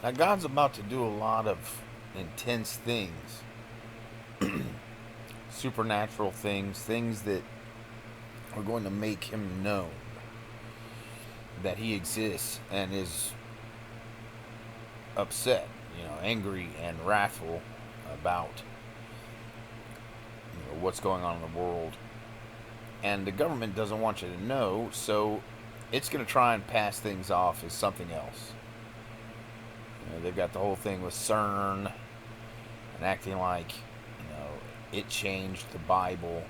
Now, God's about to do a lot of intense things, supernatural things, things that are going to make him known that he exists and is upset, angry and wrathful about what's going on in the world. And the government doesn't want you to know, so it's going to try and pass things off as something else. They've got the whole thing with CERN and acting like, it changed the Bible.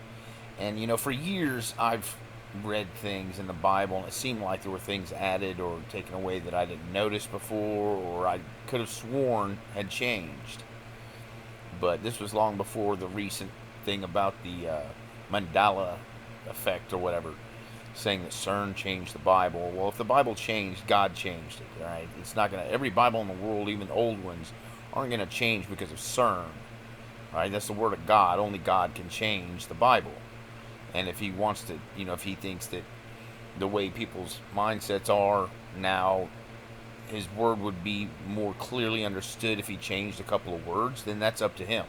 And, for years I've read things in the Bible and it seemed like there were things added or taken away that I didn't notice before or I could have sworn had changed. But this was long before the recent thing about the Mandela effect or whatever, saying that CERN changed the Bible. Well, if the Bible changed, God changed it, right? It's not going to, every Bible in the world, even old ones, aren't going to change because of CERN, right? That's the Word of God. Only God can change the Bible. And if he wants to, if he thinks that the way people's mindsets are now, his word would be more clearly understood if he changed a couple of words, then that's up to him.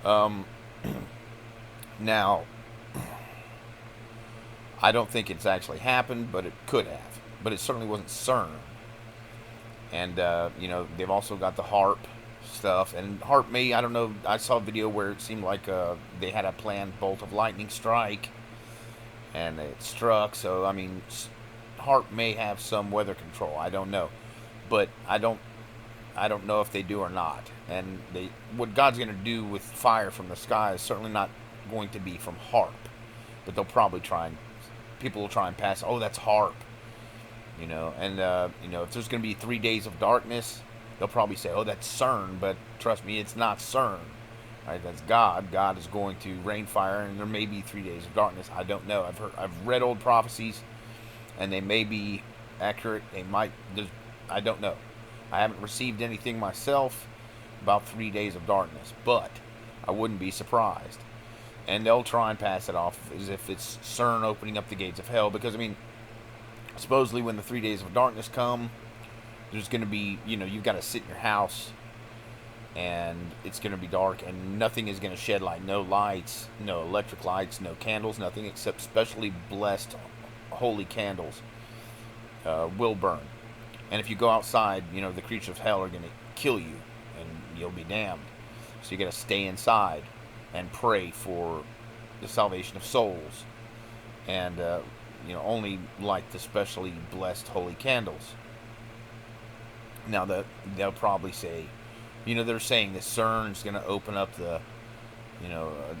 Um, Now, I don't think it's actually happened, but it could have. But it certainly wasn't CERN. And, they've also got the HAARP stuff. And HAARP may, I don't know, I saw a video where it seemed like they had a planned bolt of lightning strike. And it struck. So, I mean, HAARP may have some weather control. I don't know. But I don't know if they do or not. And what God's going to do with fire from the sky is certainly not going to be from HAARP. But they'll probably people will try and pass, oh, that's HAARP. And, if there's going to be 3 days of darkness, they'll probably say, oh, that's CERN. But trust me, it's not CERN. Right? That's God. God is going to rain fire, and there may be 3 days of darkness. I don't know. I've read old prophecies, and they may be accurate. They might. I don't know. I haven't received anything myself about 3 days of darkness, but I wouldn't be surprised. And they'll try and pass it off as if it's CERN opening up the gates of hell. Because, I mean, supposedly when the 3 days of darkness come, there's going to be, you've got to sit in your house and it's going to be dark and nothing is going to shed light. No lights, no electric lights, no candles, nothing except specially blessed holy candles will burn. And if you go outside, the creatures of hell are going to kill you and you'll be damned. So you got to stay inside and pray for the salvation of souls. And, only light the specially blessed holy candles. Now, they'll probably say, they're saying that CERN's going to open up a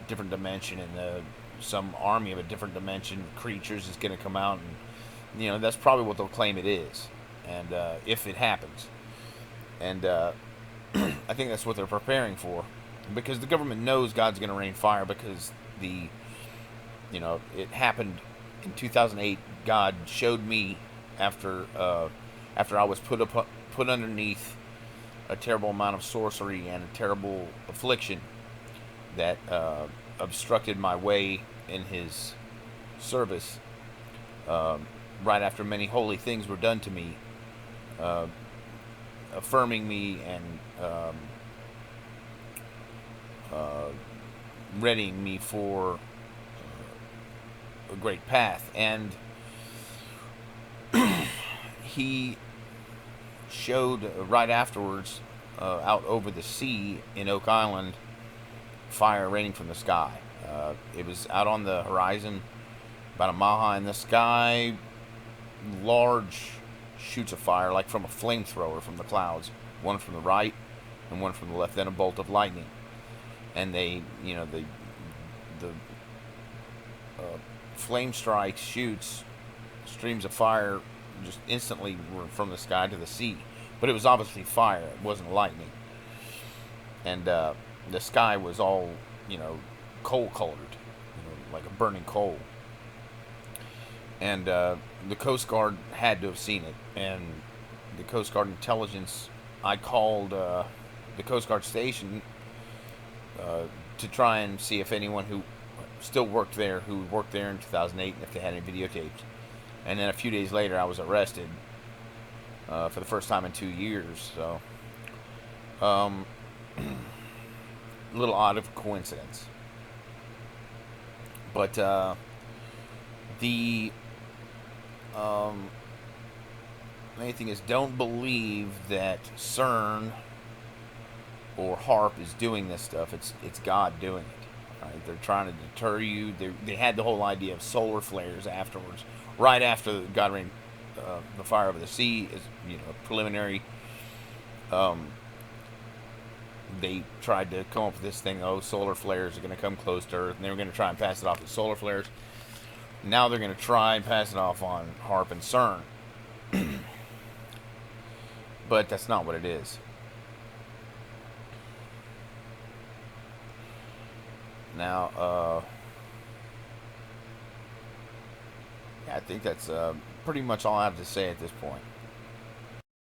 different dimension, and some army of a different dimension of creatures is going to come out, and that's probably what they'll claim it is, and if it happens, and I think that's what they're preparing for, because the government knows God's going to rain fire, because it happened in 2008. God showed me after I was put underneath a terrible amount of sorcery and a terrible affliction that obstructed my way in his service, right after many holy things were done to me, affirming me and readying me for a great path. And he showed right afterwards, out over the sea in Oak Island, fire raining from the sky. It was out on the horizon, about a mile high in the sky, large shoots of fire, like from a flamethrower from the clouds, one from the right and one from the left, then a bolt of lightning. And the flame strikes, shoots, streams of fire just instantly were from the sky to the sea. But it was obviously fire, it wasn't lightning. And the sky was all, coal colored, like a burning coal. And the Coast Guard had to have seen it. And the Coast Guard intelligence, I called the Coast Guard station to try and see if anyone who still worked there, who worked there in 2008, if they had any videotapes. And then a few days later, I was arrested for the first time in 2 years. So, um, a little odd of a coincidence. But the main thing is, don't believe that CERN or HAARP is doing this stuff. It's God doing it. Right? They're trying to deter you. They had the whole idea of solar flares afterwards, right after God rained the fire over the sea is preliminary. Um, they tried to come up with this thing. Oh, solar flares are going to come close to Earth, and they were going to try and pass it off as solar flares. Now they're going to try and pass it off on HAARP and CERN, but that's not what it is. Now, yeah, I think that's pretty much all I have to say at this point.